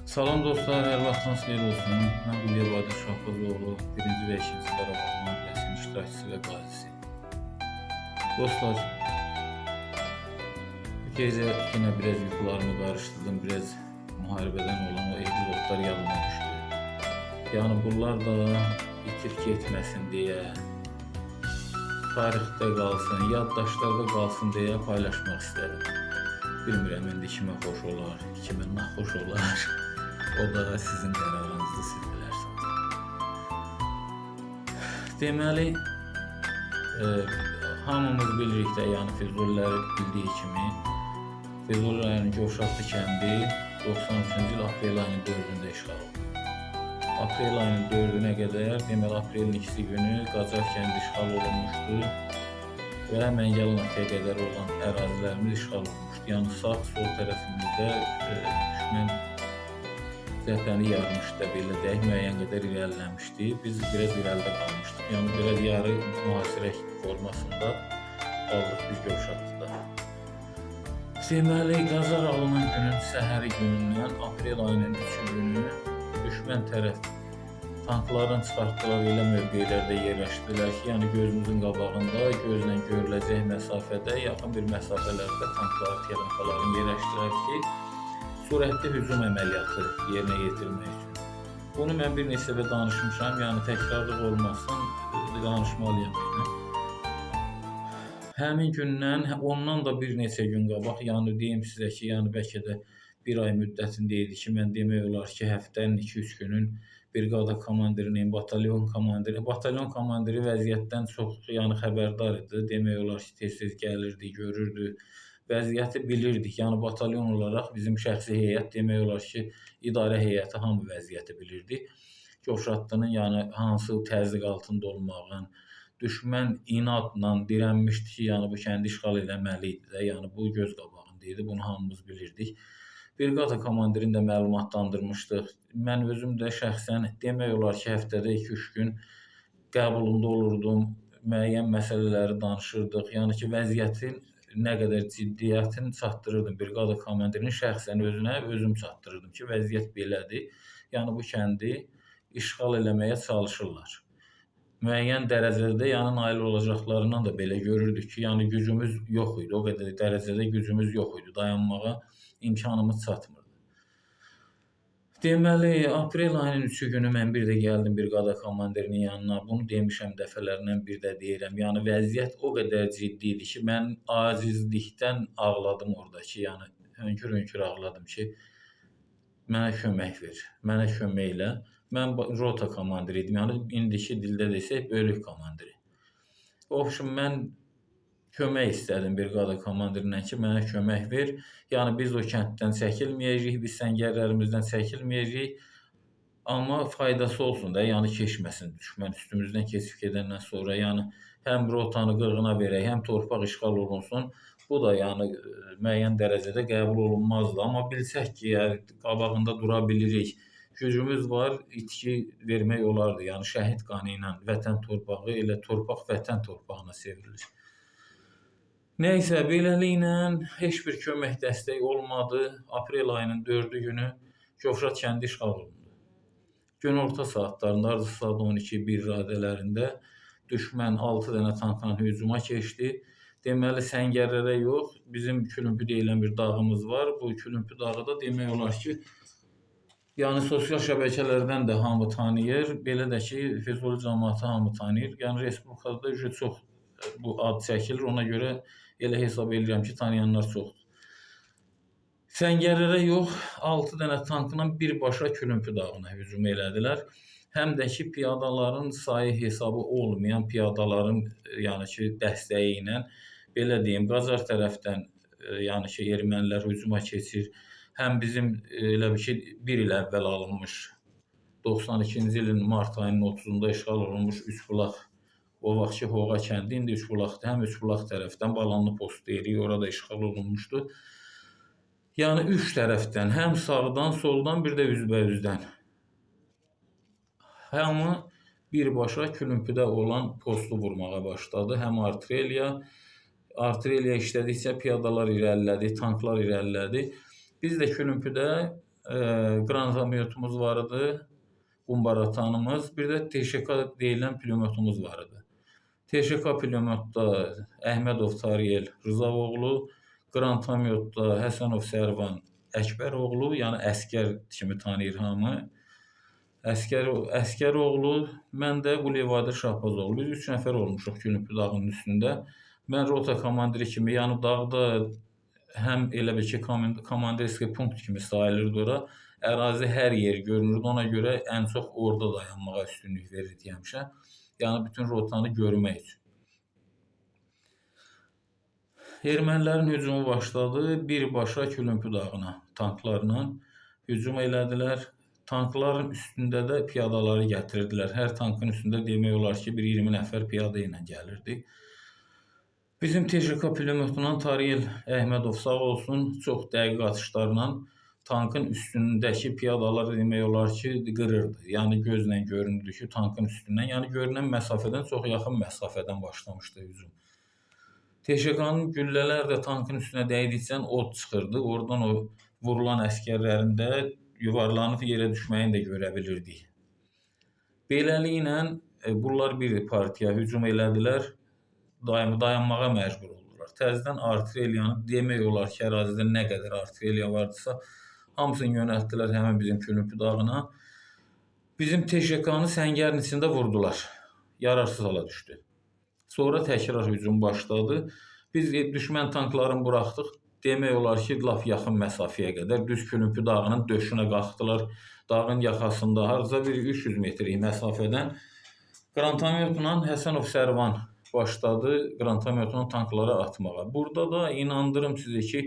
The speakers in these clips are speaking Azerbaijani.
Salam dostlar, hər vaxtınız xeyir olsun. Mən Qulya Badir Şahbazoğlu, 1-ci və 2-ci Qarabağ müharibəsinin iştirakçısı və qazisi. Dostlar, bu gecə yenə biraz yuxularımı qarışdırdım, biraz müharibədən olan o epizodlar yadıma düşdü. Yəni bunlar da itirk etməsin deyə, tarixdə qalsın, yaddaşlarda qalsın deyə paylaşmaq istədim. Bilmirəm indi kimə xoş olar, kimə naxoş olar. O da sizin qərarınızdır, siz bilərsiniz. Deməli, hamımız bilirik də, yəni Füzuliləri bildiyi kimi, Füzuli rayonu Covşatlı kəndi 93-cü il aprel ayının 4-də işğal oldu. Aprel ayının 4-nə qədər, deməli aprelin 2-si günü Qacar kəndi işğal olunmuşdu və Məngəl-Natəyə qədər olan ərazilərimiz işğal olunmuşdu. Yəni sağ, sol tərəfimizdə düşmən cəbhəni yarmışdı, belə deyək, müəyyən qədər irəliləmişdi. Biz biraz irəlidə qalmışdıq. Yəni biraz yarı mühasirə formasında qaldıq biz Covşatlıda. Deməli, Qacar alınan günün səhəri günündən aprel ayının 3-cü günü düşmən tərəf tankların çıxartdılar, elə mövqelərdə yerləşdilər ki, yəni gözümüzün qabağında, gözlə görüləcək məsafədə, yaxın bir məsafələrdə tankların, texnikaların yerləşdilər ki, sürətli hücum əməliyyatı yerinə yetirmək üçün. Bunu mən bir neçə dəfə danışmışam, yəni təkrarlıq olmasın, danışmalıyam. Həmin gündən, ondan da bir neçə gün qabaq, yəni deyim sizə ki, yəni bəlkə də bir ay müddətində idi ki, mən demək olar ki, həftənin 2-3 günün brigada komandirinin, batalyon komandiri vəziyyətdən çox yəni xəbərdar idi. Demək olar ki, tez-tez gəlirdi, görürdü, vəziyyəti bilirdik. Yəni batalyon olaraq bizim şəxsi heyət, demək olar ki, idarə heyəti hamı vəziyyəti bilirdi. Covşatlının yəni hansı təzyiq altında olmağın, düşmən inadla dirənmişdi ki, yəni bu kəndi işğal eləməli idi də, yəni bu göz qabağında idi, bunu hamımız bilirdik. Brigada komandirini də məlumatlandırmışdıq. Mən özüm də şəxsən demək olar ki, həftədə 2-3 gün qəbulunda olurdum, müəyyən məsələləri danışırdıq. Yəni ki, vəziyyətin nə qədər ciddiyyətini çatdırırdım. Brigada komandirinin şəxsən özünə özüm çatdırırdım ki, vəziyyət belədir. Yəni bu kəndi işğal eləməyə çalışırlar. Müəyyən dərəcədə yəni nail olacaqlarından da belə görürdük ki, yəni gücümüz yox idi. O qədər dərəcədə gücümüz yox idi. Dayanmağa imkanımız çatmırdı. Deməli, aprel ayının 3-cü günü mən bir də gəldim brigada komandirinin yanına. Bunu demişəm dəfələrlə, bir də deyirəm. Yəni vəziyyət o qədər ciddi idi ki, mən acizlikdən ağladım orada ki, yəni hönkür-hönkür ağladım ki, mənə kömək ver, mənə kömək elə. Mən rota komandiri idim, yəni indiki dildə desək, bölük komandiri. Obşum, mən kömək istədim brigada komandirindən ki, mənə kömək ver. Yəni biz o kənddən çəkilməyəcəyik, biz səngərlərimizdən çəkilməyəcəyik. Amma faydası olsun da, yəni keçməsin düşmən üstümüzdən keçib gedəndən sonra. Yəni həm rotanı qırğına verək, həm torpaq işğal olunsun. Bu da yəni müəyyən dərəcədə qəbul olunmazdı. Amma bilsək ki, yəni qabağında dura bilirik, gücümüz var, itki vermək olardı. Yəni şəhid qanı ilə vətən torpağı, elə torpaq vətən torpağına çevrilir. Nəysə, beləliklə heç bir kömək dəstək olmadı. Aprel ayının 4-cü günü Covşat kəndi işğal olundu. Günorta saatlarında, ardı saat 12-1 radələrində düşmən 6 dənə tankla hücuma keçdi. Deməli, səngərlərə yox, bizim Külümpü deyilən bir dağımız var. Bu Külümpü dağı da demək olar ki, yəni sosial şəbəkələrdən də hamı tanıyır. Belə də ki, Füzuli cəmaatı hamı tanıyır. Yəni Respublikada çox bu ad çəkilir. Ona görə elə hesab edirəm ki, tanıyanlar çoxdur. Səngərlərə yox, 6 dənə tankla birbaşa Külümpü dağına hücum elədilər. Həm də ki, piyadaların sayı hesabı olmayan piyadaların yəni ki, dəstəyi ilə, belə deyim, Qacar tərəfdən yəni ki, ermənilər hücuma keçir. Həm bizim elə bir ki, bir il əvvəl alınmış 92-ci ilin mart ayının 30-da işğal olunmuş Üçbulaq, o vaxt ki, Hoğa kəndi, indi Üçbulaqdır. Həm Üçbulaq tərəfdən Balanlı postu deyirik, orada işğal olunmuşdu. Yəni, üç tərəfdən, həm sağdan, soldan, bir də üzbəyüzdən. Hamı birbaşa Külümpüdə olan postu vurmağa başladı. Həm artilleriya işlədikcə piyadalar irəlilədi, tanklar irəlilədi. Biz də Külümpüdə granatamiyotumuz var idi, Qumbaratanımız, bir də TŞK deyilən pulemyotumuz var idi. TŞK pulemyotda Əhmədov Tariyel Rızavoğlu, granatamiotda Həsənov Sərvan Əkbəroğlu, yəni əskər kimi tanıyır hamı. Əskəroğlu, mən də Quliyevadir Şahbazoğlu. Biz 3 nəfər olmuşuq Gülümpü dağının üstündə. Mən rota komandiri kimi, yəni dağda həm elə bil ki, komandirski punkt kimi sayılırdı ora. Ərazi hər yer görünürdü. Ona görə ən çox orada dayanmağa üstünlük verirdik həmişə. Yəni bütün rotanı görmək üçün. Ermənilərin hücumu başladı. Birbaşa Gülümpü dağına tanklarla hücum elədilər. Tankların üstündə də piyadaları gətirirdilər. Hər tankın üstündə demək olar ki, bir 20 nəfər piyada ilə gəlirdi. Bizim TŞK pulemyotundan Tariyel Əhmədov sağ olsun, çox dəqiq atışlarla tankın üstündəki piyadaları demək olar ki, qırırdı. Yəni gözlə görünürdü ki, tankın üstündən, yəni görünən məsafədən çox yaxın məsafədən başlamışdı hücum. TŞK-nın güllələr də tankın üstünə dəydikcə od çıxırdı. Oradan o vurulan əskərlərin də yuvarlanıb yerə düşməyini də görə bilirdik. Beləliklə, bunlar bir partiya hücum elədilər, dayanmağa məcbur oldular. Təzədən artilleriyanı demək olar ki, ərazidə nə qədər artilleriya vardısa, hamısını yönəltdilər həmin bizim Gülümpü dağına. Bizim TŞK-nı səngərin içində vurdular, yararsız hala düşdü. Sonra təkrar hücum başladı. Biz düşmən tanklarını buraxdıq. Demək olar ki, lap yaxın məsafəyə qədər düz Gülümpü dağının döşünə qalxdılar. Dağın yaxasında harca bir 300 metrik məsafədən granatamiotla Həsənov Sərvan başladı granatamiotla tankları atmağa. Burada da inandırım sizi ki,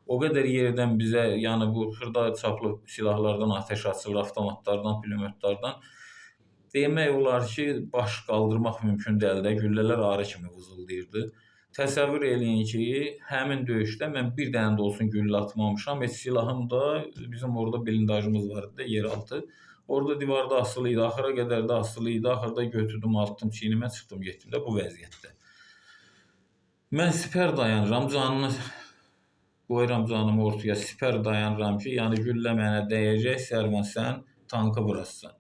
o qədər yerdən bizə, yəni bu xırda çaplı silahlardan atəş açılır, avtomatlardan, pulemyotlardan. Demək olar ki, baş qaldırmaq mümkün deyil də, güllələr arı kimi vızıldayırdı. Təsəvvür eləyin ki, həmin döyüşdə mən bir dənə də olsun güllə atmamışam. Silahım da, bizim orada blindajımız var idi, yeraltı. Orada divarda asılı idi, axıra qədər də asılı idi. Axırda götürdüm, atdım çiynimə, çıxdım, getdim də bu vəziyyətdə. Mən sipər dayanıram, canını qoyuram canımı ortaya, sipər dayanıram ki, yəni güllə mənə dəyəcək, Sərvan sən tankı vurasın.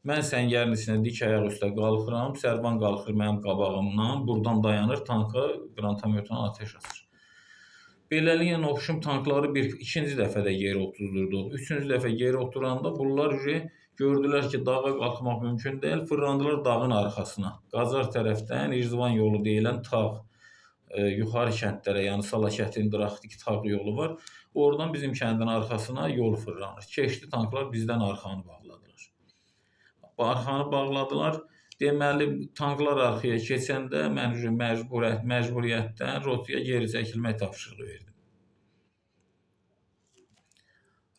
Mən səngərin içində dik ayaq üstə qalxıram, Sərvan qalxır mənim qabağımdan, buradan dayanır, tanka granatamiotla ateş açır. Beləliklə, oxşum tankları ikinci dəfə də yerə oturdurduq. Üçüncü dəfə yerə oturanda bunlar gördülər ki, dağa qalxmaq mümkün deyil, fırlandılar dağın arxasına. Qacar tərəfdən İrzivan yolu deyilən tağ, yuxarı kəndlərə, yəni Salakətin, Dıraqdik tağ yolu var. Oradan bizim kəndin arxasına yol fırlanır. Keçdi tanklar bizdən arxanı bağladılar. Arxanı bağladılar. Deməli, tanklar arxaya keçəndə mən məcburiyyətdən rotaya geri çəkilmək tapşırığı verdim.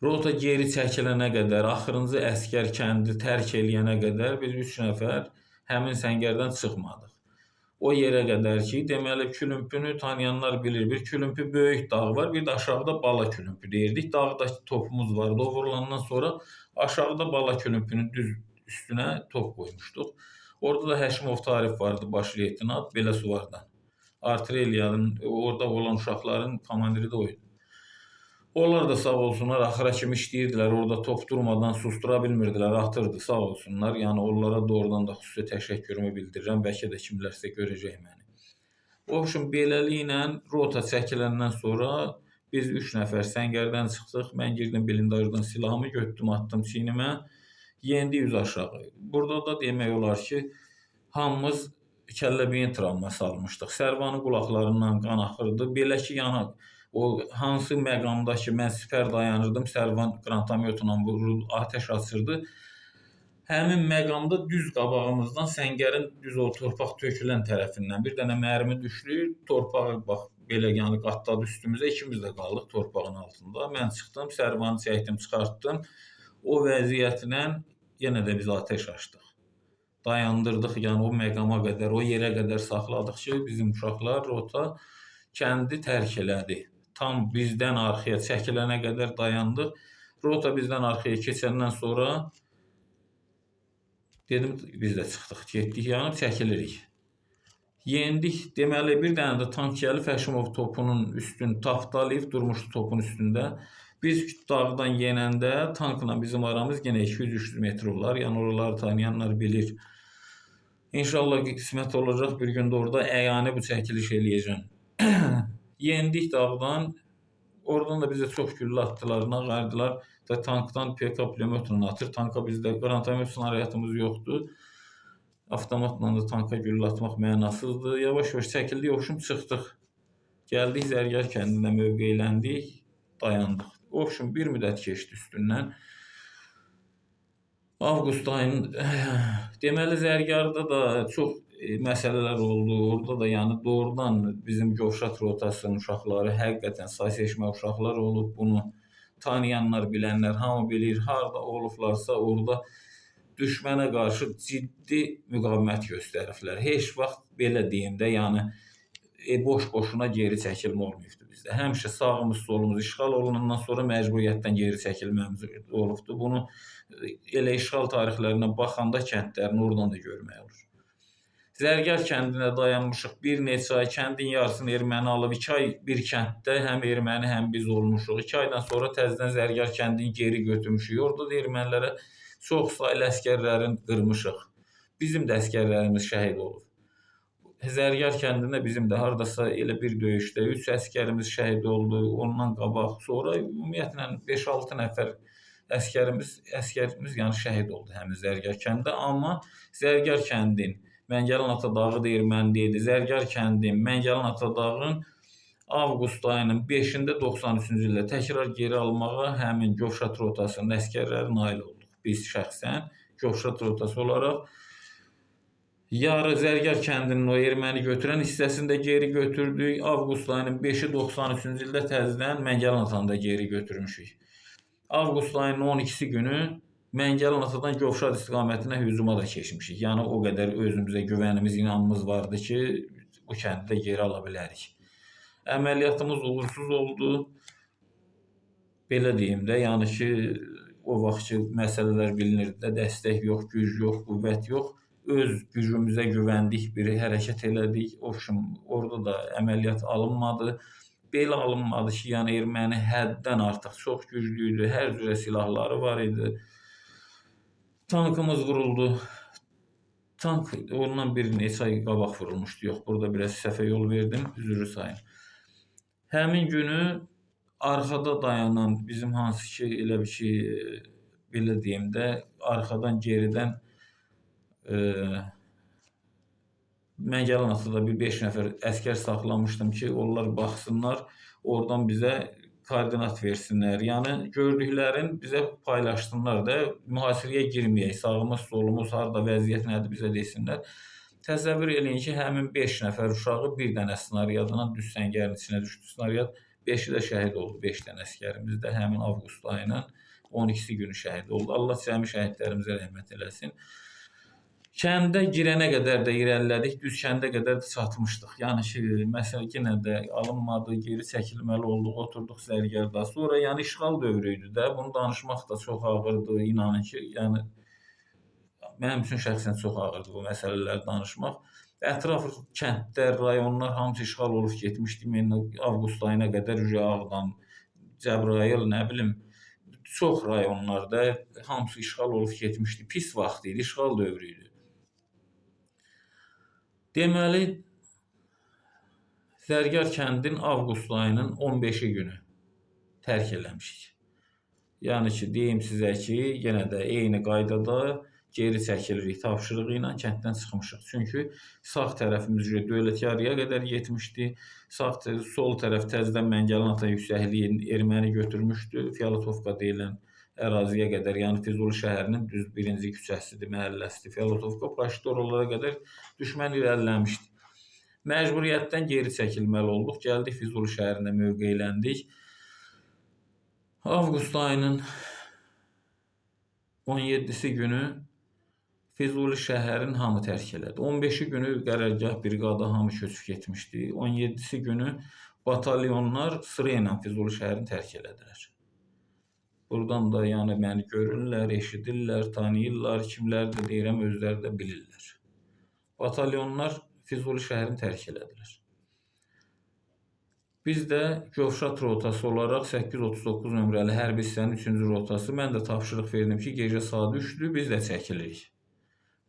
Rota geri çəkilənə qədər, axırıncı əskər kəndi tərk eləyənə qədər biz 3 nəfər həmin səngərdən çıxmadıq. O yerə qədər ki, deməli, Gülümpünü tanıyanlar bilir. Bir Gülümpü böyük dağ var, bir də aşağıda Bala Gülümpü deyirdik. Dağdakı topumuz vardı. O vurulandan sonra aşağıda Bala Gülümpünün düz üstünə top qoymuşduq. Orada da Həşimov Tarif vardı, baş leytenant Belesuvardan. Artilleriyanın, orada olan uşaqların komandiri də oydu. Onlar da sağ olsunlar, axıra kimi işləyirdilər. Orada top durmadan sustura bilmirdilər, atırdı, sağ olsunlar. Yəni onlara doğrudan da xüsusi təşəkkürümü bildirirəm. Bəlkə də kimlərsə görəcək məni. Oxşum, beləliklə rota çəkiləndən sonra biz 3 nəfər səngərdən çıxdıq. Mən girdim blindajdan, silahımı götürdüm, atdım çiynimə. Yendi yüz aşağı. Burada da demək olar ki, hamımız kəllə-beyin travması almışdıq. Sərvanın qulaqlarından qan axırdı. Belə ki, yəni o hansı məqamda ki, mən sipər dayanırdım, Sərvan granatamiotla vurur, atəş açırdı. Həmin məqamda düz qabağımızdan səngərin düz o torpaq tökülən tərəfindən bir dənə mərmi düşdü. Torpağı bax belə yəni qatladı üstümüzə, ikimiz də qaldıq torpağın altında. Mən çıxdım, Sərvanı çəkdim, çıxartdım. O vəziyyətlə yenə də biz ateş açdıq. Dayandırdıq, yəni o məqama qədər, o yerə qədər saxladıq ki, bizim uşaqlar rota kəndi tərk elədi. Tam bizdən arxaya çəkilənə qədər dayandıq. Rota bizdən arxaya keçəndən sonra dedim, biz də çıxdıq, getdik, yəni çəkilirik. Yendik, deməli bir dənə də tank gəlib Həşimov topunun üstünü tapdalayıb durmuşdu topun üstündə. Biz dağdan yenəndə tankla bizim aramız yenə 200-300 metr olar. Yəni oraları tanıyanlar bilir. İnşallah qismət olacaq bir gün də orada əyani bu çəkiliş eləyəcəm. Yendik dağdan. Oradan da bizə çox güllə atdılar, nağardılar. Da tankdan PK pulemyotla atır. Tanka bizdə qranatomet snaryadımız yoxdur. Avtomatla da tanka güllə atmaq mənasızdır. Yavaş-yavaş çəkildik, oxşum çıxdıq. Gəldik Zərgər kəndinə mövqeyləndik, dayandıq. Oxşum bir müddət keçdi üstündən. Avqust ayının deməli Zərgərdə də çox məsələlər oldu. Orada da yəni doğrudan bizim Gövşat rotasının uşaqları həqiqətən say seçmə uşaqlar olub. Bunu tanıyanlar, bilənlər hamı bilir. Harda olublarsa orada düşmənə qarşı ciddi müqavimət göstəriblər. Heç vaxt belə deyim də, yəni boş-boşuna geri çəkilmə olmayıbdır bizdə. Həmişə sağımız, solumuz işğal olunandan sonra məcburiyyətdən geri çəkilməmiz olubdur. Bunu elə işğal tarixlərinə baxanda kəndlərini oradan da görmək olur. Zərgər kəndinə dayanmışıq. Bir neçə ay kəndin yarısını erməni alıb. 2 ay bir kənddə həm erməni, həm biz olmuşuq. 2 aydan sonra təzədən Zərgər kəndini geri götürmüşük. Orada da ermənilərə çox saylı əskərlərin qırmışıq. Bizim də əskərlərimiz şəhid olub. Zərgər kəndində bizim də hardasa elə bir döyüşdə 3 əskərimiz şəhid oldu. Ondan qabaq sonra ümumiyyətlə 5-6 nəfər əskərimiz yəni şəhid oldu həmin Zərgər kəndində. Amma Zərgər kəndin Məngəlin Atadağı da erməni idi. Zərgər kəndin Məngəlin Atadağın avqust ayının 5-də 93-cü ildə təkrar geri almağa həmin Gövşat rotasının əskərləri nail olduq. Biz şəxsən Gövşat rotası olaraq yarı Zərgər kəndinin o erməni götürən hissəsini də geri götürdük. Avqust ayının 5-i 93-cü ildə təzədən Məngəlin Atanı da geri götürmüşük. Avqust ayının 12-si günü Məngəlin Atadan Gövşat istiqamətinə hücuma da keçmişik. Yəni o qədər özümüzə güvənimiz, inamımız vardı ki, bu kəndi də geri ala bilərik. Əməliyyatımız uğursuz oldu. Belə deyim də, yəni ki, o vaxtki məsələlər bilinirdi də, dəstək yox, güc yox, qüvvət yox. Öz gücümüzə güvəndik, bir hərəkət elədik. Orada da əməliyyat alınmadı. Belə alınmadı ki, yəni erməni həddən artıq çox güclü idi, hər cürə silahları var idi. Tankımız vuruldu. Tank ondan bir neçə ay qabaq vurulmuşdu. Yox, burada biraz səhvə yol verdim, üzrü sayın. Həmin günü arxada dayanan bizim hansı ki, elə bir ki, belə deyim də, arxadan geridən Məngəlin Atada bir 5 nəfər əskər saxlamışdım ki, onlar baxsınlar, oradan bizə koordinat versinlər. Yəni gördüklərin bizə paylaşsınlar da, mühasirəyə girməyək. Sağımız, solumuz, harda vəziyyət nədir bizə desinlər. Təsəvvür eləyin ki, həmin 5 nəfər uşağı bir dənə snaryadına düz səngərin içinə düşdü. Snaryad 5-i də şəhid oldu. 5 dənə əskərimiz də həmin avqust ayının 12-si günü şəhid oldu. Allah cəmi şəhidlərimizə rəhmət eləsin. Kəndə girənə qədər də irəlilədik, düz kəndə qədər də çatmışdıq. Yəni ki, məsələ yenə də alınmadı, geri çəkilməli olduq, oturduq Zərgərdə. Sonra yəni işğal dövrü idi də, bunu danışmaq da çox ağırdır, inanın ki, yəni mənim üçün şəxsən çox ağırdır bu məsələləri danışmaq. Ətraf kəndlər, rayonlar hamısı işğal olub getmişdi. Avqust ayına qədər Ağdam, Cəbrayıl, nə bilim, çox rayonlarda hamısı işğal olub getmişdi. Pis vaxt idi, işğal dövrü idi. Deməli, Zərgər kəndin avqust ayının 15-i günü tərk eləmişik. Yəni ki, deyim sizə ki, yenə də eyni qaydada geri çəkilirik tapşırığı ilə kənddən çıxmışıq. Çünki sağ tərəfimiz Dövlətyarıya qədər getmişdi. Sol tərəf təzədən Məngəlin Ata yüksəkliyi erməni götürmüşdü. Fialatovka deyilən əraziyə qədər, yəni Füzuli şəhərinin düz birinci küçəsidir, məhəlləsidir. Fialatovka başda oralara qədər düşmən irəliləmişdi. Məcburiyyətdən geri çəkilməli olduq. Gəldik Füzuli şəhərində mövqeyləndik. Avqust ayının 17-si günü Füzuli şəhərin hamı tərk elədi. 15-i günü qərargah briqada hamı köçüb getmişdi. 17-si günü batalyonlar sıra ilə Füzuli şəhərini tərk elədilər. Buradan da yəni məni görürlər, eşidirlər, tanıyırlar, kimlər də deyirəm, özləri də bilirlər. Batalyonlar Füzuli şəhərini tərk elədilər. Biz də Gövşat rotası olaraq 839 nömrəli hərbi hissənin 3-cü rotası. Mən də tapşırıq verdim ki, gecə saat 3-dür, biz də çəkilirik.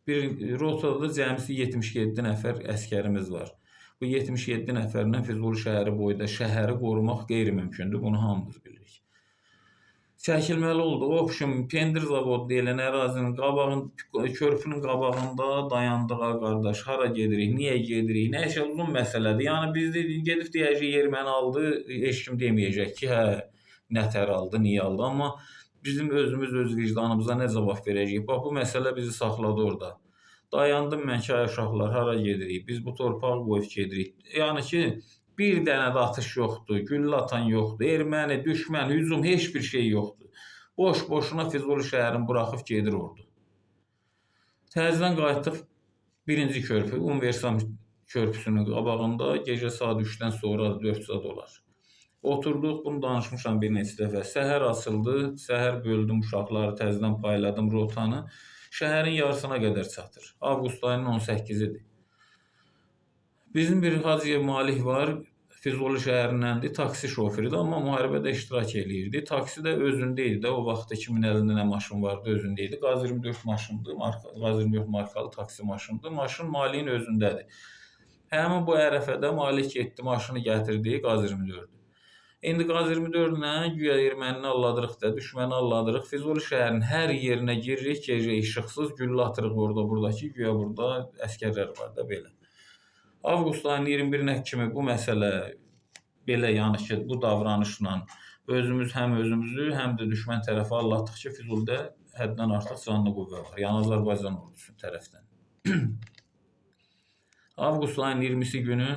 Bir rotada cəmisi 77 nəfər əskərimiz var. Bu 77 nəfərlə Füzuli şəhəri boyda şəhəri qorumaq qeyri-mümkündür. Bunu hamımız bilirik. Çəkilməli oldu. Opşum, pendir zavodu deyilən ərazinin körpünün qabağında dayandıq qardaş. Hara gedirik, niyə gedirik? Nəsə uzun məsələdir. Yəni biz gedib deyəcək erməni aldı, heç kim deməyəcək ki, hə, nətər aldı, niyə aldı. Amma bizim özümüz öz vicdanımıza nə cavab verəcəyik? Bax, bu məsələ bizi saxladı orada. Dayandım mən ki, ay uşaqlar, hara gedirik? Biz bu torpağı qoyub gedirik. Yəni ki, bir dənə də atış yoxdur, güllə atan yoxdur, erməni, düşmən, hücum, heç bir şey yoxdur. Boş-boşuna Füzuli şəhərini buraxıb gedir ordu. Təzədən qayıtdıq 1-ci körpü, Universal körpüsünün qabağında gecə saat 3-dən sonra 4 saat olar. Oturduq, bunu danışmışam bir neçə dəfə. Səhər açıldı, səhər böldüm uşaqları, təzədən payladım rotanı. Şəhərin yarısına qədər çatır. Avqust ayının 18-idir. Bizim bir Hacıyev Malih var, Füzuli şəhərindəndir, taksi şoförüdür, amma müharibədə iştirak eləyirdi. Taksi də özündə idi də, o vaxt 2050-də nə maşın vardı, özündə idi. Qaz 24 maşındır, Qaz 24 markalı taksi maşındır. Maşın Malihin özündədir. Həmin bu ərəfədə Malih getdi, maşını gətirdi, Qaz 24-dür. İndi Qaz 24-lə güya ermənini alladırıq da, düşməni alladırıq. Füzuli şəhərinin hər yerinə giririk, gecə işıqsız, güllə atırıq orada, buradakı, güya burada əskərlər var da belə. Avqust ayının 21-nə kimi bu məsələ belə, yəni ki, bu davranışla özümüz həm özümüzü, həm də düşmən tərəfi allatdıq ki, Füzulidə həddən artıq canlı qüvvə var. Yəni Azərbaycan ordusu tərəfdən. Avqust ayının 20-si günü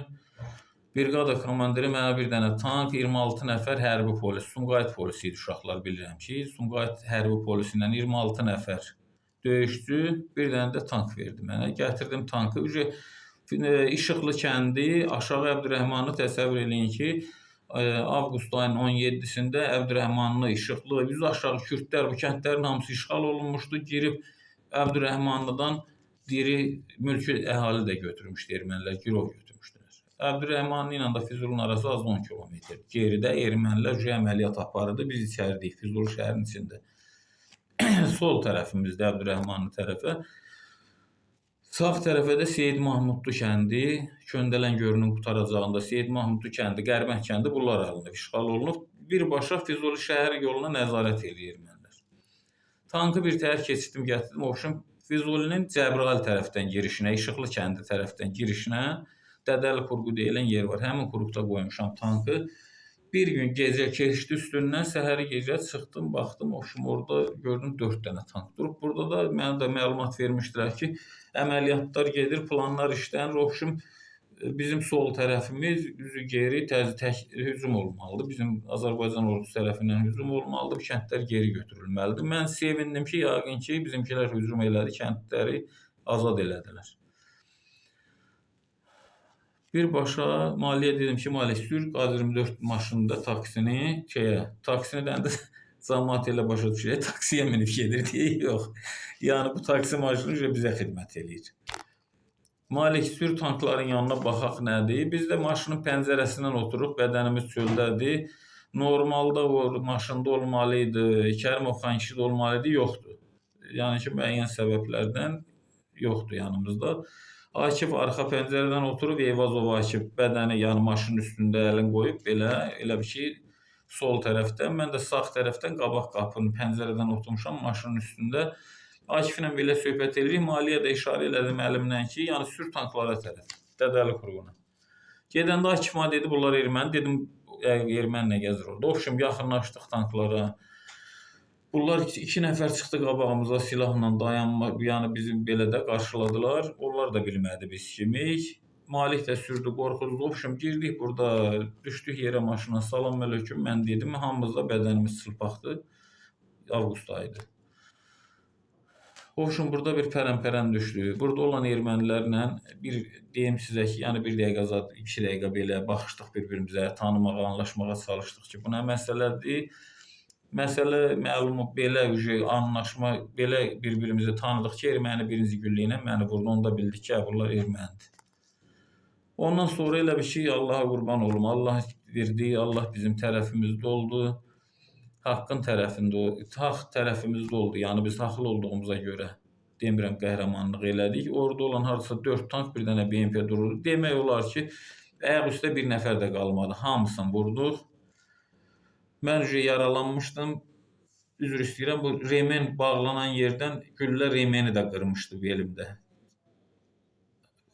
briqada komandiri mənə bir dənə tank, 26 nəfər hərbi polis, Sumqayıt polisi idi uşaqlar, bilirəm ki, Sumqayıt hərbi polisi ilə 26 nəfər döyüşçü, bir dənə də tank verdi mənə. Gətirdim tankı. İşıqlı kəndi, aşağı Əbdürrəhmanlı təsəvvür eləyin ki, avqust ayının 17-sində Əbdürrəhmanlı, İşıqlı, yüz aşağı kürdlər, bu kəndlərin hamısı işğal olunmuşdu. Girib Əbdürrəhmanlıdan diri mülki əhali də götürmüşdü ermənilər, girov götürmüşdülər. Əbdürrəhmanlı ilə də Füzulinin arası az 10 kilometr. Geridə ermənilər əməliyyat aparırdı, biz içəridik Füzuli şəhərin içində. Sol tərəfimizdə Əbdürrəhmanlı tərəfə. Sağ tərəfə də Seyid Mahmudlu kəndi, Köndələn gölünün qutaracağında Seyid Mahmudlu kəndi, Qərbənd kəndi bunlar alınıb, işğal olunub. Birbaşa Füzuli şəhər yoluna nəzarət eləyir ermənilər. Tankı bir təhər keçirdim, gətirdim. Opşum, Füzulinin Cəbrayıl tərəfdən girişinə, İşıqlı kəndi tərəfdən girişinə Dədəli Kurqu deyilən yer var. Həmin kurqda qoymuşam tankı. Bir gün gecə keçdi üstündən, səhəri gecə çıxdım, baxdım, opşum orada gördüm 4 dənə tank durub. Burada da mənə də məlumat vermişdilər ki, əməliyyatlar gedir, planlar işlənir. Opşum, bizim sol tərəfimiz üzü geri tək hücum olmalıdır. Bizim Azərbaycan ordusu tərəfindən hücum olmalıdır, kəndlər geri götürülməlidir. Mən sevindim ki, yəqin ki, bizimkilər hücum elədi, kəndləri azad elədilər. Birbaşa Maliyə dedim ki, Malih sür, Qaz 24 maşında taksini, taksini də cəmaət elə başa düşür, taksiyə minib gedir deyə, yox. Yəni bu taksi maşını bizə xidmət eləyir. Malih sür, tankların yanına baxaq nədir? Biz də maşının pəncərəsindən oturuq, bədənimiz çöldədir. Normalda o maşında olmalı idi, Kərimov xan kişi də olmalı idi, yoxdur. Yəni ki, müəyyən səbəblərdən yoxdur yanımızda. Akif arxa pəncərədən oturub, Eyvazov Akif bədəni, yəni maşının üstündə əlini qoyub, elə bir ki, sol tərəfdən, mən də sağ tərəfdən qabaq qapının pəncərədən oturmuşam maşının üstündə. Akiflə belə söhbət edirik, Maliyə də işarə elədim əlimdən ki, yəni sür tanklara tərəf, Dədəli Kurğuna. Gedəndə Akif mənə dedi, bunlar erməni, dedim, erməni nə gəzir orada. Opşum, yaxınlaşdıq tanklara. Bunlar 2 nəfər çıxdı qabağımıza silahla dayanma, yəni bizim belə də qarşıladılar. Onlar da bilmədi biz kimik. Malih də sürdü, qorxudu. Opşum, girdik burada, düşdük yerə maşına, salam əleykum, mən dedim, hamımızda bədənimiz çılpaqdır. Avqust ayıdır. Opşum, burada bir pərən-pərən düşdü. Burada olan ermənilərlə bir deyim sizə ki, yəni 1 dəqiqə zad, 2 dəqiqə belə baxışdıq bir-birimizə, tanımağa, anlaşmağa çalışdıq ki, bu nə məsələdir? Məsələ məlum belə anlaşma, belə bir-birimizi tanıdıq ki, erməni birinci güllə ilə məni vurdu, onda bildik ki, bunlar ermənidir. Ondan sonra elə bir şey, Allaha qurban olum, Allah verdi. Allah bizim tərəfimizdə oldu. Haqqın haqq tərəfimizdə oldu. Yəni biz haqlı olduğumuza görə demirəm qəhrəmanlıq elədik. Orada olan hardasa 4 tank, bir dənə BMP dururdu. Demək olar ki, ayaq üstə bir nəfər də qalmadı. Hamısını vurduq. Mən yaralanmışdım. Üzr istəyirəm, bu remen bağlanan yerdən güllə remeni də qırmışdı belimdə.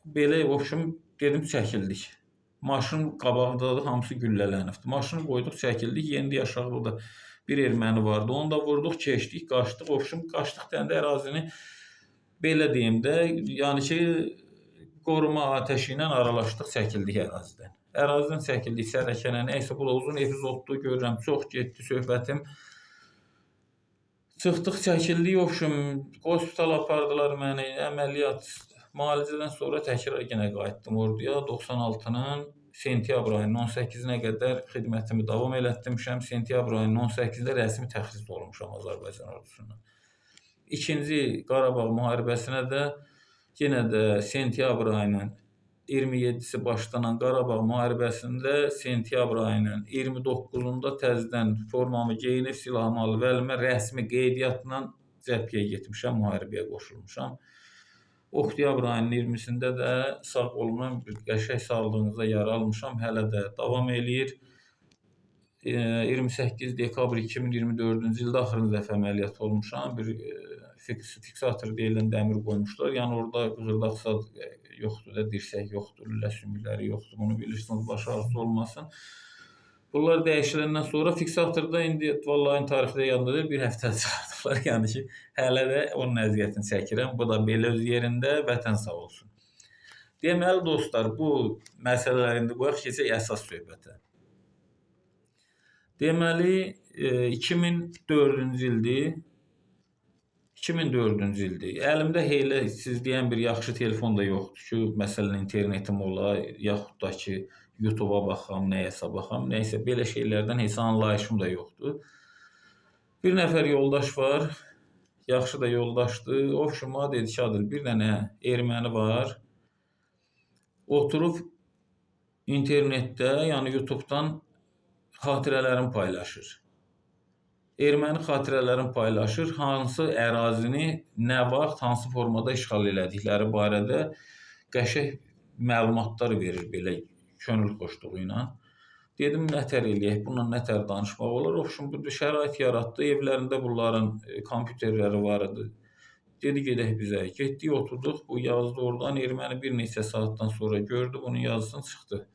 Belə dedim çəkildik. Maşın qabaqdadır, hamısı güllələnibdi. Maşını qoyduq, çəkildik. Yendi aşağıda bir erməni vardı. Onu da vurduq, keçdik, qaçdıq. Qaçdıq deyəndə ərazini belə deyim də, yəni ki, qoruma atəşi ilə aralaşdıq, çəkildik ərazidən. Ərazidən çəkildik, sərəkənə, nəysə, bu da uzun epizoddur, görürəm, çox getdi söhbətim. Çıxdıq, çəkildik, hospital apardılar məni, əməliyyat, müalicədən sonra təkrar yenə qayıtdım orduya. 96-nın sentyabr ayının 18-nə qədər xidmətimi davam elətdirmişəm. Sentyabr ayının 18-də rəsmi təxris olmuşam Azərbaycan ordusundan. İkinci Qarabağ müharibəsinə də yenə də sentyabr ayının 27-si başlanan Qarabağ müharibəsində sentyabr ayının 29-unda təzədən formamı geyinib, silahımı alıb əlimə rəsmi qeydiyyatla cəbhəyə getmişəm, müharibəyə qoşulmuşam. Oktyabr ayının 20-sində də sağ qolumdan bir qəşəng sağlığınıza yara almışam, hələ də davam eləyir. 28 dekabr 2024-cü ildə axırıncı dəfə əməliyyat olmuşam. Bir fiksator deyilən dəmir qoymuşlar. Yəni orada qığırdaq yoxdur da, dirsək yoxdur, lülə sümükləri yoxdur. Bunu bilirsiniz, baş ağrısı olmasın. Bunlar dəyişiləndən sonra fiksatorda indi vallahi tarixdə yanında bir həftə çıxardıblar. Yəni ki, hələ də onun əziyyətini çəkirəm. Bu da belə öz yerində, vətən sağ olsun. Deməli dostlar, bu məsələlər indi qoyaq keçək əsas söhbətə. Deməli 2004-cü ildir. 2004-cü ildir. Əlimdə elə siz deyən bir yaxşı telefon da yoxdur ki, məsələn internetim ola, yaxud da ki YouTube'a baxam, nəyəsə baxam, nəysə belə şeylərdən heç anlayışım da yoxdur. Bir nəfər yoldaş var, yaxşı da yoldaşdır. Adı dedi ki, bir dənə erməni var. Oturub internetdə, yəni YouTube'dan xatirələrini paylaşır. Erməni xatirələrini paylaşır, hansı ərazini, nə vaxt, hansı formada işğal elədikləri barədə qəşəng məlumatlar verir belə könül xoşluğu ilə. Dedim, nətər eləyək, bununla nətər danışmaq olar. Bu şərait yaratdı, evlərində bunların kompüterləri var idi. Dedi, gedək bizə. Getdik, oturduq, bu yazdı oradan, erməni bir neçə saatdan sonra gördü, bunun yazısını çıxdı.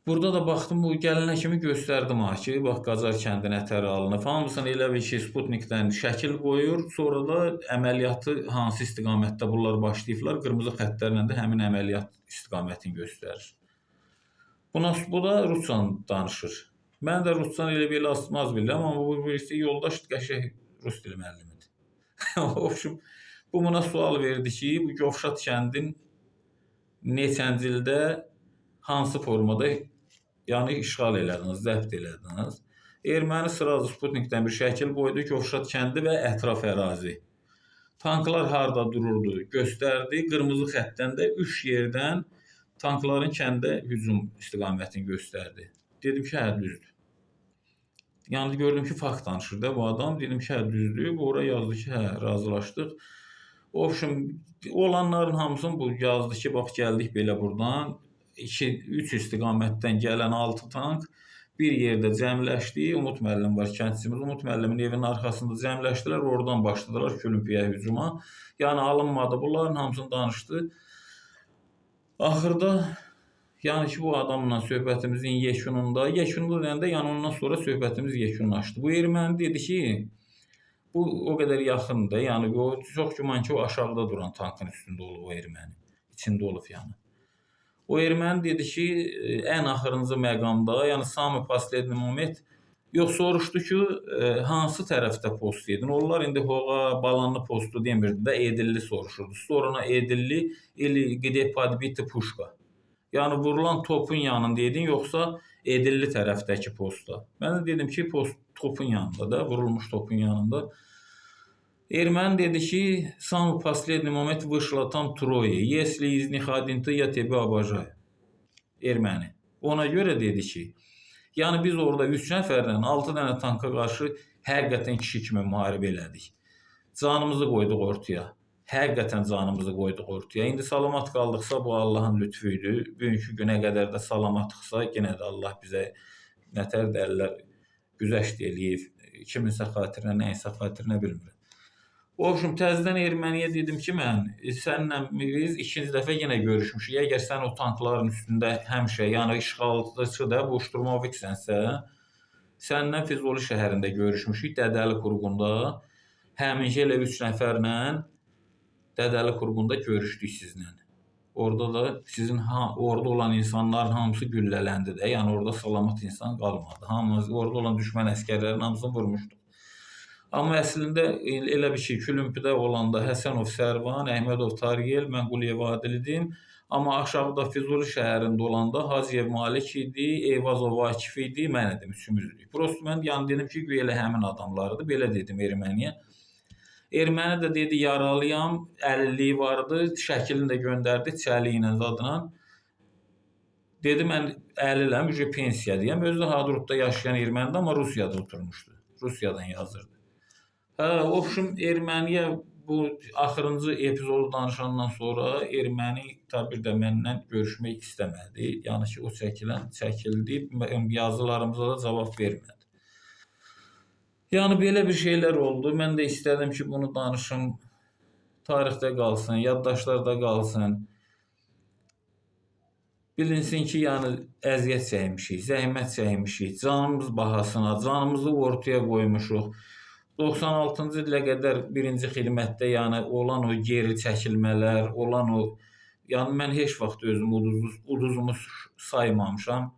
Burada da baxdım, bu gəlinə kimi göstərdim ki, bax, Qacar kəndi nətər alınıb. Hamısını elə bir ki, Sputnikdən şəkil qoyur, sonra da əməliyyatı hansı istiqamətdə bunlar başlayıblar, qırmızı xəttlərlə də həmin əməliyyat istiqamətini göstərir. Bu da Ruscan danışır. Mən də Ruscan elə belə az bilirəm, amma bu birisi yoldaş qəşəng Rus dili müəllimidir. Bu buna sual verdi ki, bu Gövşat kəndin neçənci ildə hansı formada yəni işğal elədiniz, zəbt elədiniz. Erməni sırası Sputnikdən bir şəkil qoydu, Gövşat kəndi və ətraf ərazi. Tanklar harada dururdu göstərdi, qırmızı xəttdən də 3 yerdən tankların kəndə hücum istiqamətini göstərdi. Dedim ki, hə, düzdür. Yəni gördüm ki, fakt danışır da bu adam. Dedim ki, hə, düzdür. Bu ora yazdı ki, hə, razılaşdıq. Olanların hamısını bu yazdı ki, bax, gəldik belə buradan. 3 istiqamətdən gələn 6 tank bir yerdə cəmləşdi. Umut müəllim var, kəndçimiz. Umut müəllimin evinin arxasında cəmləşdilər. Oradan başladılar Külümpiyə hücuma. Yəni alınmadı. Bunların hamısını danışdı. Axırda, yəni ki, bu adamla söhbətimizin yekununda deyəndə, yəni ondan sonra söhbətimiz yekunlaşdı. Bu erməni dedi ki, bu o qədər yaxındır, yəni o çox güman ki, o aşağıda duran tankın üstündə olub o erməni, içində olub yəni. O erməni dedi ki, ən axırıncı məqamda, yəni Sami Последний moment, yox, soruşdu ki, hansı tərəfdə post edin? Onlar indi Hoğa, Balanlı postu demirdi də, Edilli soruşurdu. Sonra Edilli, ili где подбита пушка. Yəni vurulan topun yanında edin, yoxsa Edilli tərəfdəki posta. Mən də dedim ki, topun yanında da, vurulmuş topun yanında. Erməni dedi ki, Sami последний moment вышло там трое. Если из них один, то я тебя обожаю. Erməni. Ona görə dedi ki, yəni biz orada 3 nəfərlə 6 dənə tanka qarşı həqiqətən kişi kimi müharibə elədik. Canımızı qoyduq ortaya. Həqiqətən canımızı qoyduq ortaya. İndi salamat qaldıqsa bu Allahın lütfu idi. Bugünkü günə qədər də salamatıqsa yenə də Allah bizə nətər dəllər güzəşt eləyib. Kiminsə xatirinə, nəyinsə xatirinə bilmirəm. O təzədən erməniyə dedim ki, mən sənlə biz ikinci dəfə yenə görüşmüşük. Əgər sən o tankların üstündə həmişə, yəni işğalçı da bu şturmoviksənsə, səndən Füzuli şəhərində görüşmüşük, Dədəli Qurğunda. Həminki elə 3 nəfərlə Dədəli Qurğunda görüşdük sizlə. Orada da sizin orada olan insanların hamısı güllələndi də. Yəni orada salamat insan qalmadı. Hamımız orada olan düşmən əsgərlərin hamısını vurmuşduq. Amma əslində elə bir şey, Külümpüdə olanda Həsənov Sərvan, Əhmədov Taryel, mən Quliyev Adil idim. Amma aşağıda Füzuli şəhərində olanda Hacıyev Malik idi, Eyvazov Vakif idi, mən idim, üçümüz idik. Prosto mən yəni dedim ki, elə həmin adamlardı, belə dedim erməniyə. Erməni də dedi yaralıyam, əlilliyi vardı, şəklini də göndərdi çəliylə zadla. Dedi mən əliləm, pensiyadayım. Özü də Hadrutda yaşayan ermənidir, amma Rusiyada oturmuşdu. Rusiyadan yazırdı. Erməniyə bu axırıncı epizodu danışandan sonra erməni bir də məndən görüşmək istəmədi. Yəni ki, o çəkildi, yazılarımıza da cavab vermədi. Yəni belə bir şeylər oldu. Mən də istədim ki, bunu danışım, tarixdə qalsın, yaddaşlarda qalsın. Bilinsin ki, yəni əziyyət çəkmişik, zəhmət çəkmişik, canımız bahasına, canımızı ortaya qoymuşuq. 96-cı ilə qədər birinci xidmətdə yəni olan o geri çəkilmələr, olan o, yəni mən heç vaxt özümü uduzumu saymamışam.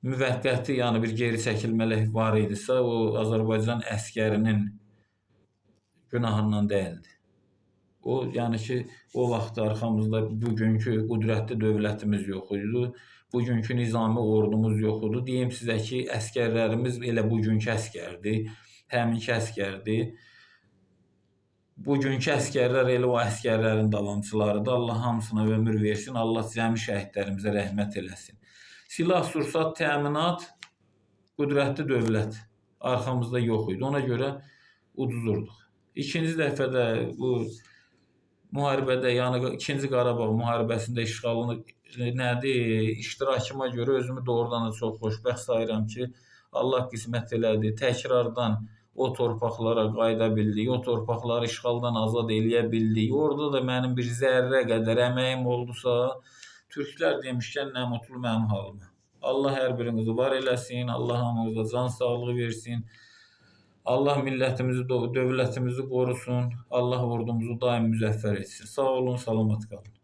Müvəqqəti yəni bir geri çəkilmələr var idisə, o Azərbaycan əskərinin günahından deyildi. O, yəni ki, o vaxt arxamızda bugünkü qüdrətli dövlətimiz yox idi. Bugünkü nizami ordumuz yox idi. Deyim sizə ki, əskərlərimiz elə bugünkü əskərdir, həminki əskərdir. Bugünkü əskərlər elə o əskərlərin davamçılarıdır. Allah hamısına ömür versin, Allah cəmi şəhidlərimizə rəhmət eləsin. Silah, sursat, təminat, qüdrətli dövlət arxamızda yox idi. Ona görə uduzurduq. İkinci dəfədə bu müharibədə, yəni 2-ci Qarabağ müharibəsində işğalını iştirakıma görə özümü doğrudan da çox xoşbəxt sayıram ki, Allah qismət elədi. Təkrardan o torpaqlara qayıda bildik, o torpaqları işğaldan azad eləyə bildik. Orada da mənim bir zərrə qədər əməyim oldusa, türklər demişkən nə mutlu mənim halıma. Allah hər birinizi var eləsin, Allah hamımıza can sağlığı versin. Allah millətimizi, dövlətimizi qorusun. Allah ordumuzu daim müzəffər etsin. Sağ olun, salamat qalın.